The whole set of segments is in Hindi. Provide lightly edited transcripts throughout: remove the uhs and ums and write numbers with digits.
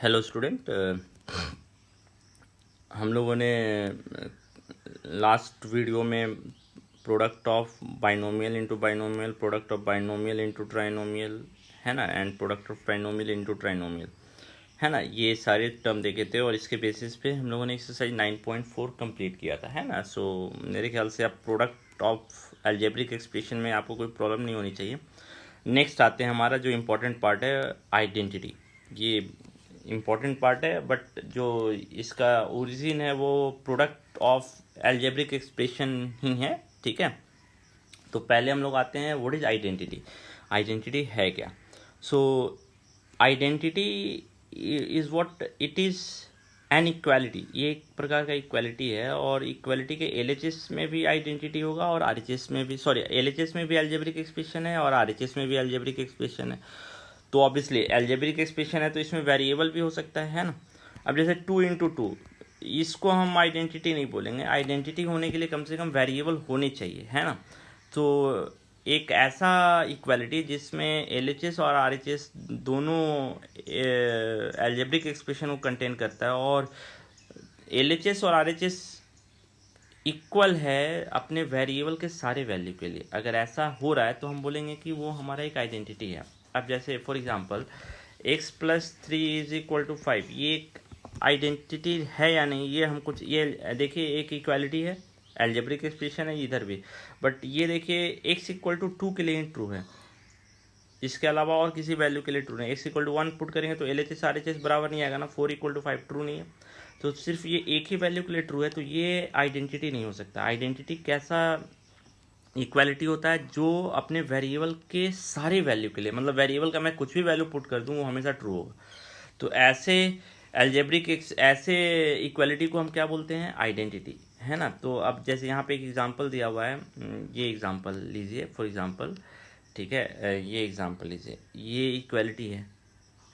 हेलो स्टूडेंट, हम लोगों ने लास्ट वीडियो में product of binomial into binomial, product of binomial into trinomial, है ना, and product of trinomial into trinomial, है ना, ये सारे टर्म देखे थे और इसके बेसिस पे हम लोगों ने एक्सरसाइज 9.4 कंप्लीट किया था, है ना। सो मेरे ख्याल से आप प्रोडक्ट ऑफ अलजेब्रिक एक्सप्रेशन में आपको कोई प्रॉब्लम नहीं होनी चाहिए। नेक्स्ट आते हैं हमारा जो इम्पोर्टेंट पार्ट है, आइडेंटिटी। ये इम्पॉर्टेंट पार्ट है, बट जो इसका ओरिजिन है वो प्रोडक्ट ऑफ अलजेब्रिक एक्सप्रेशन ही है, ठीक है। तो पहले हम लोग आते हैं, व्हाट इज आइडेंटिटी। आइडेंटिटी है क्या? सो identity is what it is an equality. ये एक प्रकार का इक्वालिटी है, और इक्वालिटी के एलएचएस में भी आइडेंटिटी होगा और आरएचएस में भी, सॉरी, एलएचएस में भी अलजेब्रिक एक्सप्रेशन है और आरएचएस में भी अलजेब्रिक एक्सप्रेशन है। तो ऑब्वियसली अलजेब्रिक एक्सप्रेशन है तो इसमें वेरिएबल भी हो सकता है ना। अब जैसे 2 × 2, इसको हम आइडेंटिटी नहीं बोलेंगे। आइडेंटिटी होने के लिए कम से कम वेरिएबल होने चाहिए, है ना। तो एक ऐसा इक्वालिटी जिसमें एलएचएस और आरएचएस दोनों अलजेब्रिक एक्सप्रेशन को कंटेन करता है, और एलएचएस और आरएचएस इक्वल है अपने वेरिएबल के सारे वैल्यू के लिए। अगर ऐसा हो रहा है तो हम बोलेंगे कि वो हमारा एक आइडेंटिटी है। अब जैसे फॉर एग्जांपल x + 3 = 5, ये एक आइडेंटिटी है या नहीं, ये हम कुछ, ये देखिए एक इक्वालिटी है, अलजेब्रिक एक्सप्रेशन है इधर भी, बट ये देखिए x = 2 के लिए ट्रू है, इसके अलावा और किसी वैल्यू के लिए ट्रू नहीं। x = 1 पुट करेंगे तो LHS RHS बराबर नहीं आएगा ना, 4 = 5 ट्रू नहीं है। तो सिर्फ ये एक ही वैल्यू के लिए ट्रू है, तो ये आइडेंटिटी नहीं हो सकता। आइडेंटिटी कैसा इक्वालिटी होता है? जो अपने वेरिएबल के सारे वैल्यू के लिए, मतलब वेरिएबल का मैं कुछ भी वैल्यू पुट कर दूँ वो हमेशा ट्रू होगा। तो ऐसे अलजेब्रिक ऐसे इक्वालिटी को हम क्या बोलते हैं? आइडेंटिटी, है ना। तो अब जैसे यहाँ पे एक एग्जांपल दिया हुआ है, ये एग्जांपल लीजिए फॉर एग्जांपल, ठीक है, ये एग्जांपल लीजिए, ये इक्वालिटी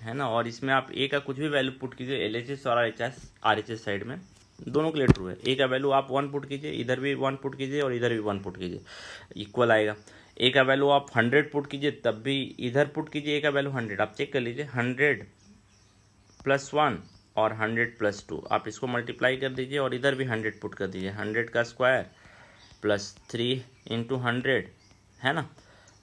है ना, और इसमें आप ए का कुछ भी वैल्यू पुट कीजिए, एलएचएस और आरएचएस साइड में दोनों के लिए ट्रू है। ए का वैल्यू आप 1 पुट कीजिए, इधर भी 1 पुट कीजिए और इधर भी 1 पुट कीजिए, इक्वल आएगा। ए का वैल्यू आप 100 पुट कीजिए, तब भी इधर पुट कीजिए ए का वैल्यू 100, आप चेक कर लीजिए, 100 + 1 और 100 + 2, आप इसको मल्टीप्लाई कर दीजिए और इधर भी 100 पुट कर दीजिए, 100 का स्क्वायर +3 × 100, है ना,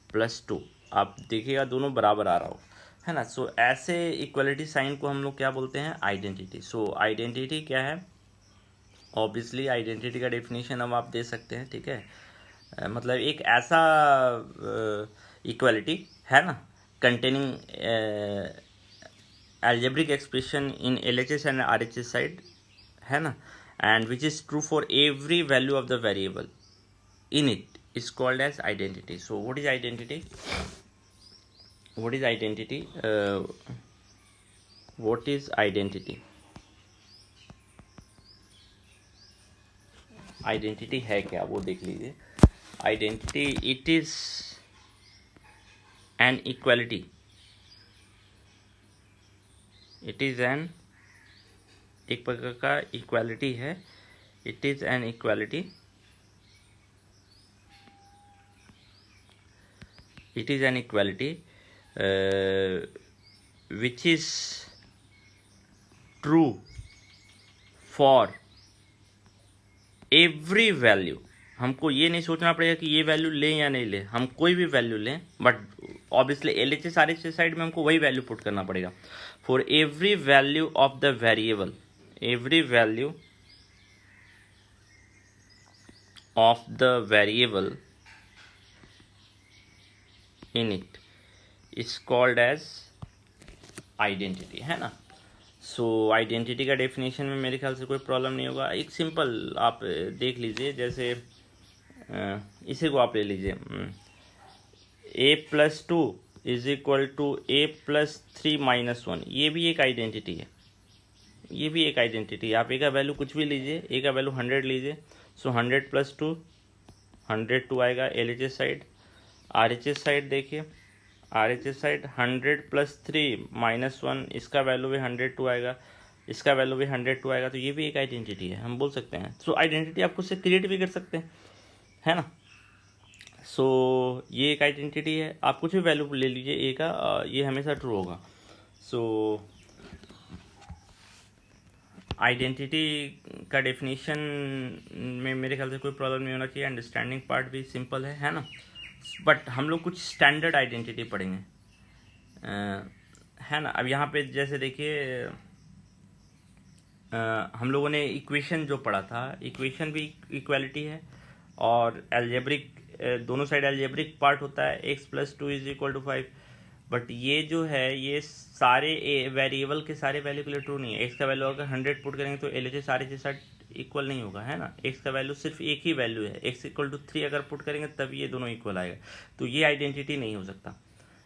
+2, आप देखिएगा दोनों बराबर आ रहा हो, है ना। सो ऐसे इक्वलिटी साइन को हम लोग क्या बोलते हैं? आइडेंटिटी। सो आइडेंटिटी क्या है? ऑब्वियसली आइडेंटिटी का डेफिनेशन अब आप दे सकते हैं, ठीक है। मतलब एक ऐसा इक्वालिटी है ना, containing algebraic expression in LHS and RHS side, है ना, and which is true for every value of the variable in it is called as identity. So what is identity? What is identity? What is identity? Identity है क्या वो देख लीजिए। Identity it is an equality, it is an, एक प्रकार का इक्वालिटी है, it is an equality, it is an equality which is true for every value। हमको ये नहीं सोचना पड़ेगा कि ये वैल्यू लें या नहीं लें, हम कोई भी वैल्यू लें, but obviously LHS RHS side में हमको वही वैल्यू पुट करना पड़ेगा। For every value of the variable, every value of the variable in it is called as identity, है ना। सो आइडेंटिटी का डेफिनेशन में मेरे ख्याल से कोई प्रॉब्लम नहीं होगा। एक सिंपल आप देख लीजिए, जैसे इसी को आप ले लीजिए, a + 2 = a + 3 - 1, ये भी एक आइडेंटिटी है, ये भी एक आइडेंटिटी है। आप ए का वैल्यू कुछ भी लीजिए, ए का वैल्यू 100 लीजिए, सो 100 + 2 102 आएगा। LHS साइड, RHS साइड देखिए, RHS साइड 100 + 3 - 1, इसका वैल्यू भी 102 आएगा, इसका वैल्यू भी 102 आएगा। तो ये भी एक आइडेंटिटी है, हम बोल सकते हैं। सो आइडेंटिटी आप खुद से क्रिएट भी कर सकते हैं, है ना। सो ये एक आइडेंटिटी है, आप कुछ भी वैल्यू ले लीजिए ए का, ये हमेशा ट्रू होगा। सो आइडेंटिटी का डेफिनेशन में मेरे ख्याल से कोई प्रॉब्लम नहीं होना चाहिए, अंडरस्टैंडिंग पार्ट भी सिंपल है ना। बट हम लोग कुछ स्टैंडर्ड आइडेंटिटी पढ़ेंगे, है ना। अब यहाँ पे जैसे देखिए हम लोगों ने इक्वेशन जो पढ़ा था, इक्वेशन भी इक्वालिटी है और एल्जेब्रिक, दोनों साइड एल्जेब्रिक पार्ट होता है, x + 2 = 5। बट ये जो है ये सारे वेरिएबल के सारे वैल्यू के लिए ट्रू नहीं है। x का वैल्यू अगर 100 पुट करेंगे तो LHS RHS इक्वल नहीं होगा, है ना। x का वैल्यू सिर्फ एक ही वैल्यू है, x = 3 अगर पुट करेंगे तब ये दोनों इक्वल आएगा, तो ये आइडेंटिटी नहीं हो सकता,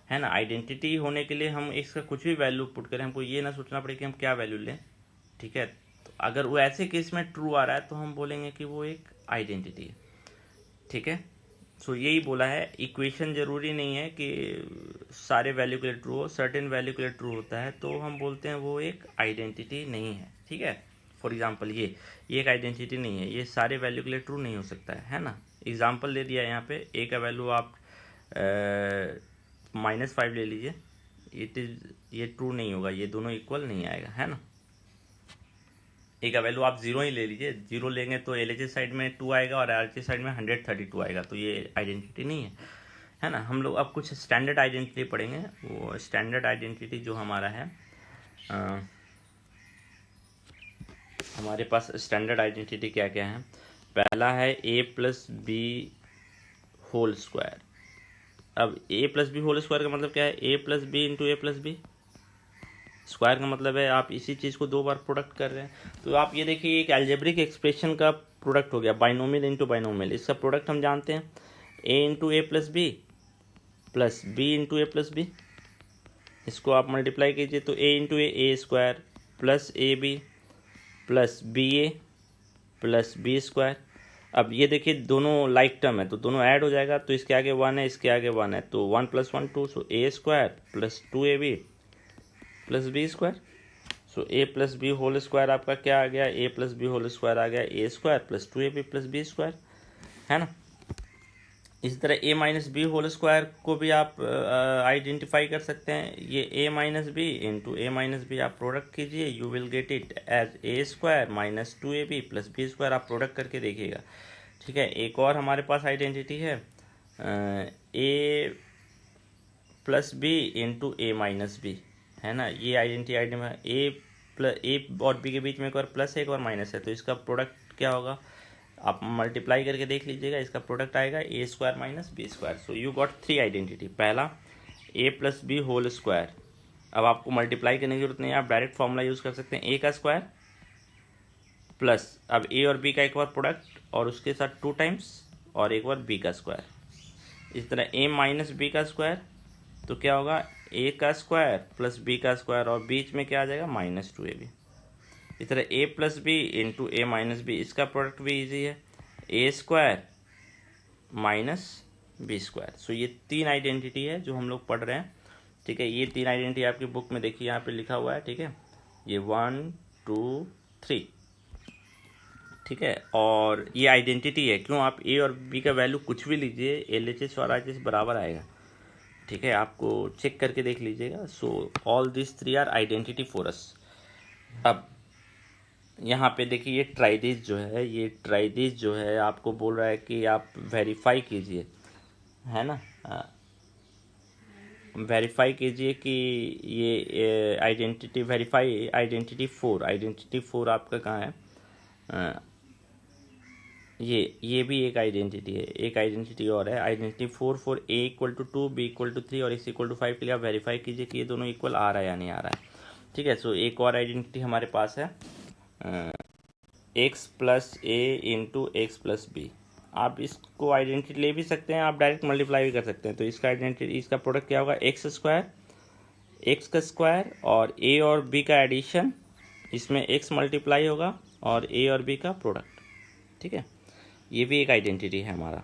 है ना। आइडेंटिटी होने के लिए हम x का कुछ भी वैल्यू पुट करें, हमको ये ना सोचना पड़े कि हम क्या वैल्यू लें, ठीक है। तो अगर वो ऐसे केस में ट्रू आ रहा है तो हम बोलेंगे कि वो एक आइडेंटिटी है, ठीक है। सो यही बोला है, इक्वेशन ज़रूरी नहीं है कि सारे वैल्यू के लिए ट्रू हो, सर्टेन वैल्यू के लिए ट्रू होता है तो हम बोलते हैं वो एक आइडेंटिटी नहीं है, ठीक है। फॉर एग्जांपल ये एक आइडेंटिटी नहीं है, ये सारे वैल्यू के लिए ट्रू नहीं हो सकता है ना। एग्जांपल दे दिया यहाँ पे, ए का वैल्यू आप -5 ले लीजिए, ये ट्रू नहीं होगा, ये दोनों इक्वल नहीं आएगा, है ना। ए का वैल्यू आप 0 ही ले लीजिए, 0 लेंगे तो LHS साइड में 2 आएगा और RHS साइड में 132 आएगा, तो ये आइडेंटिटी नहीं है ना। हम लोग अब कुछ स्टैंडर्ड आइडेंटिटी पढ़ेंगे। वो स्टैंडर्ड आइडेंटिटी जो हमारा है, हमारे पास स्टैंडर्ड आइडेंटिटी क्या क्या है। पहला है a+b² अब a+b² का मतलब क्या है, a+b × a+b। स्क्वायर का मतलब है आप इसी चीज़ को दो बार प्रोडक्ट कर रहे हैं। तो आप ये देखिए एक एल्जेब्रिक एक्सप्रेशन का प्रोडक्ट हो गया, बाइनोमियल इंटू बाइनोमियल। इसका प्रोडक्ट हम जानते हैं a × a+b plus b × a+b। इसको आप मल्टीप्लाई कीजिए तो a × a² plus ab plus ba plus b²। अब ये देखिए दोनों लाइक टर्म है तो दोनों ऐड हो जाएगा, तो इसके आगे 1 है, इसके आगे 1 है, तो 1 + 1 2, सो a² plus 2ab plus b²। सो a+b² आपका क्या आ गया, a+b² आ गया a² plus 2ab plus b², है ना। इसी तरह a-b² को भी आप आइडेंटिफाई कर सकते हैं। ये a-b × a-b आप प्रोडक्ट कीजिए, you will get it as a² - 2ab plus b²। आप प्रोडक्ट करके देखिएगा, ठीक है। एक और हमारे पास आइडेंटिटी है a + b × a-b, है ना। ये आइडेंटिटी a और b के बीच में एक और प्लस है एक और माइनस है, तो इसका प्रोडक्ट क्या होगा, आप मल्टीप्लाई करके देख लीजिएगा, इसका प्रोडक्ट आएगा a² - b²। So you got 3 identity. पहला a + b²। अब आपको मल्टीप्लाई करने की जरूरत नहीं है, आप डायरेक्ट फॉर्मूला यूज़ कर सकते हैं, a का स्क्वायर प्लस अब a और b का एक बार प्रोडक्ट और उसके साथ 2 टाइम्स और एक बार b का स्क्वायर। इस तरह a - b का स्क्वायर, तो क्या होगा a का स्क्वायर प्लस b का स्क्वायर और बीच में क्या आ जाएगा -2ab। इस तरह a + b × a - b, इसका प्रोडक्ट भी इजी है, a² - b²। सो ये 3 आइडेंटिटी है जो हम लोग पढ़ रहे हैं, ठीक है। ये 3 आइडेंटिटी आपकी बुक में देखिए यहाँ पे लिखा हुआ है, ठीक है। ये 1 2 3, ठीक है। और ये आइडेंटिटी है, क्यों, आप a और b का वैल्यू कुछ भी लीजिए LHS और RHS बराबर आएगा, ठीक है। आपको चेक करके देख लीजिएगा। So all this 3 are identity for us. अब यहाँ पे देखिए ये ट्राइदिस जो है, ये ट्राइदिस जो है आपको बोल रहा है कि आप वेरीफाई कीजिए, है ना। वेरीफाई कीजिए कि ये आइडेंटिटी वेरीफाई आइडेंटिटी 4 आपका कहाँ है, ये भी एक आइडेंटिटी है, एक आइडेंटिटी और है आइडेंटिटी 4 फॉर a = 2 b = 3 और x = 5 के लिए आप वेरीफाई कीजिए कि ये दोनों इक्वल आ रहा है या नहीं आ रहा है, ठीक है। सो एक और आइडेंटिटी हमारे पास है x + a × x + b। आप इसको आइडेंटिटी ले भी सकते हैं, आप डायरेक्ट मल्टीप्लाई भी कर सकते हैं। तो इसका आइडेंटिटी, इसका प्रोडक्ट क्या होगा, x² x का स्क्वायर और a और b का एडिशन, इसमें x मल्टीप्लाई होगा और a और b का प्रोडक्ट, ठीक है। ये भी एक आइडेंटिटी है हमारा,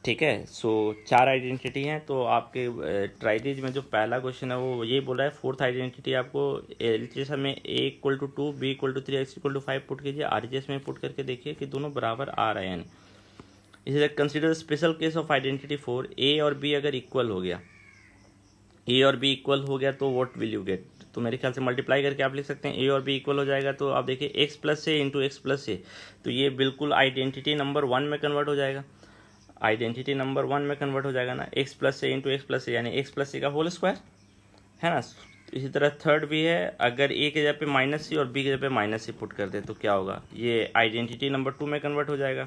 ठीक है। सो 4 आइडेंटिटी हैं। तो आपके ट्राइदिस में जो पहला क्वेश्चन है वो ये बोल रहा है 4th आइडेंटिटी आपको LHS में a = 2 b = 3 x = 5 पुट कीजिए, RHS में पुट करके देखिए कि दोनों बराबर आ रहे हैं। इसी तरह consider special case of identity 4, a और b अगर इक्वल हो गया, a और b इक्वल हो गया तो व्हाट विल यू गेट, तो मेरे ख्याल से मल्टीप्लाई करके आप लिख सकते हैं ए और बी इक्वल हो जाएगा। तो आप देखिए एक्स प्लस ए इंटू एक्स प्लस ए, तो ये बिल्कुल आइडेंटिटी नंबर 1 में कन्वर्ट हो जाएगा, आइडेंटिटी नंबर 1 में कन्वर्ट हो जाएगा ना, एक्स प्लस ए इंटू एक्स प्लस ए यानी एक्स प्लस ए का होल स्क्वायर, है ना। इसी तरह थर्ड भी है, अगर ए के जगह पे माइनस सी और बी के जगह पे माइनस सी पुट कर दे तो क्या होगा, ये आइडेंटिटी नंबर 2 में कन्वर्ट हो जाएगा।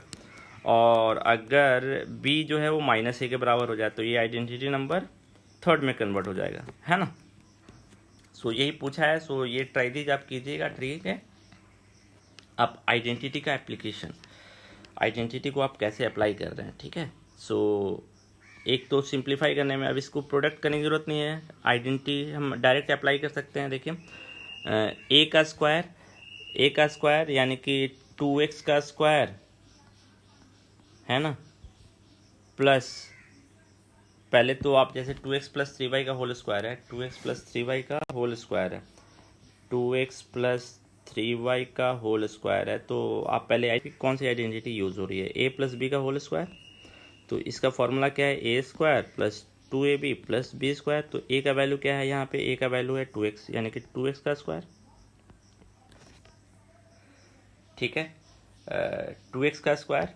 और अगर बी जो है वो माइनस ए के बराबर हो जाए तो ये आइडेंटिटी नंबर 3 में कन्वर्ट हो जाएगा, है ना। सो यही पूछा है, सो ये ट्राई दीजिए आप कीजिएगा, ठीक है। अब आइडेंटिटी का एप्लीकेशन, आइडेंटिटी को आप कैसे अप्लाई कर रहे हैं, ठीक है। सो एक तो सिंप्लीफाई करने में अब इसको प्रोडक्ट करने की ज़रूरत नहीं है, आइडेंटिटी हम डायरेक्ट अप्लाई कर सकते हैं। देखिए ए का स्क्वायर यानी कि 2x का स्क्वायर, है ना, प्लस पहले तो आप जैसे 2x प्लस 3y का होल स्क्वायर है, 2x प्लस 3y का होल स्क्वायर है, 2x प्लस 3y का होल स्क्वायर है, तो आप पहले आई कौन सी आइडेंटिटी यूज़ हो रही है, a प्लस बी का होल स्क्वायर। तो इसका फॉर्मूला क्या है, a square plus 2ab plus b square. तो ए का वैल्यू क्या है, यहाँ पे ए का वैल्यू है 2x यानी कि 2x का स्क्वायर, ठीक है, 2x का स्क्वायर।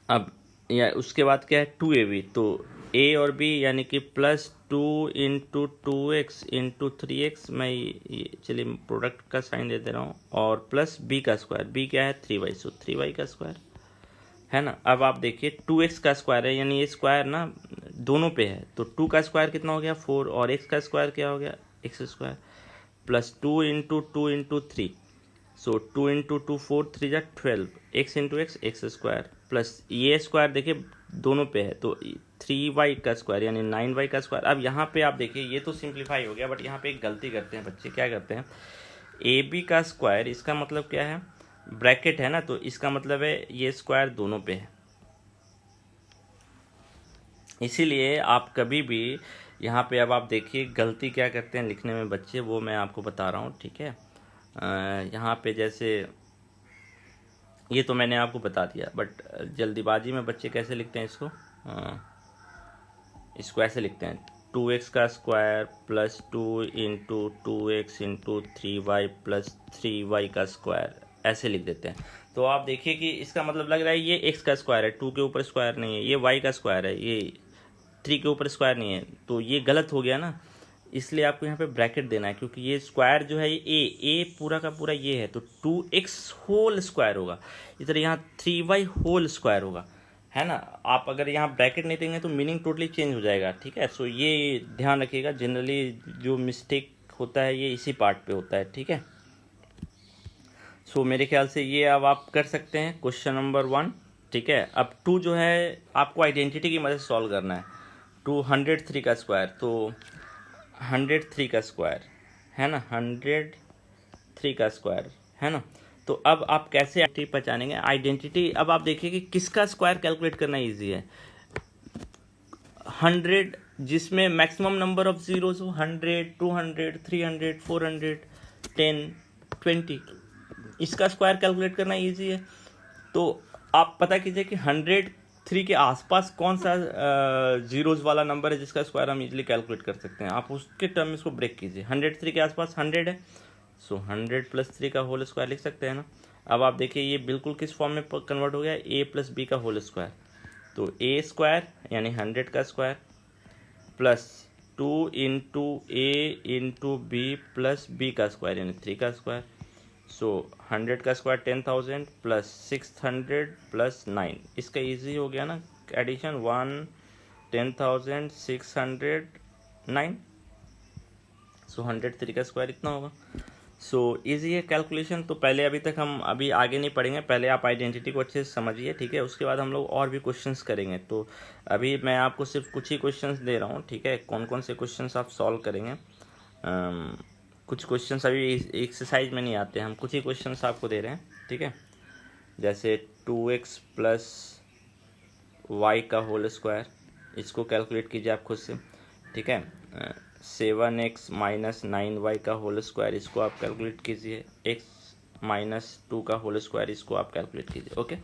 अब या उसके बाद क्या है 2ab, तो a और b यानी कि plus 2 into 2x into 3x, मैं चलिए प्रोडक्ट का साइन दे दे रहा हूँ, और प्लस b का स्क्वायर, b क्या है 3y, सो 3y का स्क्वायर, है ना। अब आप देखिए 2x का स्क्वायर है यानी ये स्क्वायर ना दोनों पे है, तो 2 का स्क्वायर कितना हो गया 4, और x का स्क्वायर क्या हो गया x square, plus 2 into 2 into 3, सो 2 इंटू 2 4 3 जा 12, x into x square, plus ये स्क्वायर देखिए दोनों पे है तो 3y का स्क्वायर यानी 9y का स्क्वायर। अब यहाँ पे आप देखिए ये तो सिंप्लीफाई हो गया, बट यहाँ पे एक गलती करते हैं बच्चे, क्या करते हैं, ab का स्क्वायर, इसका मतलब क्या है, ब्रैकेट है ना, तो इसका मतलब है ये स्क्वायर दोनों पे है, इसीलिए आप कभी भी यहाँ पे, अब आप देखिए गलती क्या करते हैं लिखने में बच्चे, वो मैं आपको बता रहा हूँ, ठीक है। यहाँ पे जैसे ये तो मैंने आपको बता दिया, बट जल्दीबाजी में बच्चे कैसे लिखते हैं इसको, इसको ऐसे लिखते हैं 2x का square plus 2 into 2x into 3y plus 3y का स्क्वायर, ऐसे लिख देते हैं। तो आप देखिए कि इसका मतलब लग रहा है ये x का स्क्वायर है, 2 के ऊपर स्क्वायर नहीं है, ये y का स्क्वायर है, ये 3 के ऊपर स्क्वायर नहीं है, तो ये गलत हो गया ना। इसलिए आपको यहाँ पे ब्रैकेट देना है, क्योंकि ये स्क्वायर जो है ये a पूरा का पूरा ये है, तो 2x होल स्क्वायर होगा, इधर यहाँ 3y होल स्क्वायर होगा, है ना। आप अगर यहाँ ब्रैकेट नहीं देंगे तो मीनिंग टोटली चेंज हो जाएगा, ठीक है। सो ये ध्यान रखिएगा, जनरली जो मिस्टेक होता है ये इसी पार्ट पे होता है, ठीक है। सो मेरे ख्याल से ये अब आप कर सकते हैं क्वेश्चन नंबर 1, ठीक है। अब 2 जो है आपको आइडेंटिटी की मदद से सॉल्व करना है, 203 का स्क्वायर, तो 103 का स्क्वायर है ना, 103 का स्क्वायर है ना। तो अब आप कैसे आइडेंटिटी पहचानेंगे, आइडेंटिटी अब आप देखिए कि किसका स्क्वायर कैलकुलेट करना इजी है, 100 जिसमें मैक्सिमम नंबर ऑफ जीरोस हो, 100 200 300 400 10 20, इसका स्क्वायर कैलकुलेट करना इजी है। तो आप पता कीजिए कि 103 के आसपास कौन सा जीरोस वाला नंबर है जिसका स्क्वायर हम इजीली कैलकुलेट कर सकते हैं, आप उसके टर्म में इसको ब्रेक कीजिए। 103 के आसपास 100 है, सो 100 प्लस 3 का होल स्क्वायर लिख सकते हैं ना। अब आप देखिए ये बिल्कुल किस फॉर्म में कन्वर्ट हो गया, a प्लस बी का होल स्क्वायर, तो a स्क्वायर यानी 100 का स्क्वायर प्लस 2 इंटू ए इंटू बी प्लस बी का स्क्वायर यानी 3 का स्क्वायर, सो 100 का स्क्वायर 10,000 प्लस 600 प्लस 9, इसका इजी हो गया ना एडिशन, 1 10,000 600 9, सो 103 का स्क्वायर इतना होगा। सो इजी है कैलकुलेशन। तो पहले अभी तक हम अभी आगे नहीं पढ़ेंगे, पहले आप आइडेंटिटी को अच्छे से समझिए, ठीक है। उसके बाद हम लोग और भी क्वेश्चंस करेंगे। तो अभी मैं आपको सिर्फ कुछ ही क्वेश्चंस दे रहा हूँ, ठीक है। कौन कौन से क्वेश्चंस आप सॉल्व करेंगे, कुछ क्वेश्चंस अभी एक्सरसाइज में नहीं आते, हम कुछ ही क्वेश्चंस आपको दे रहे हैं, ठीक है। जैसे 2x प्लस वाई का होल स्क्वायर, इसको कैलकुलेट कीजिए आप खुद से, ठीक है। 7x माइनस 9y का होल स्क्वायर, इसको आप कैलकुलेट कीजिए। x माइनस 2 का होल स्क्वायर, इसको आप कैलकुलेट कीजिए, ओके।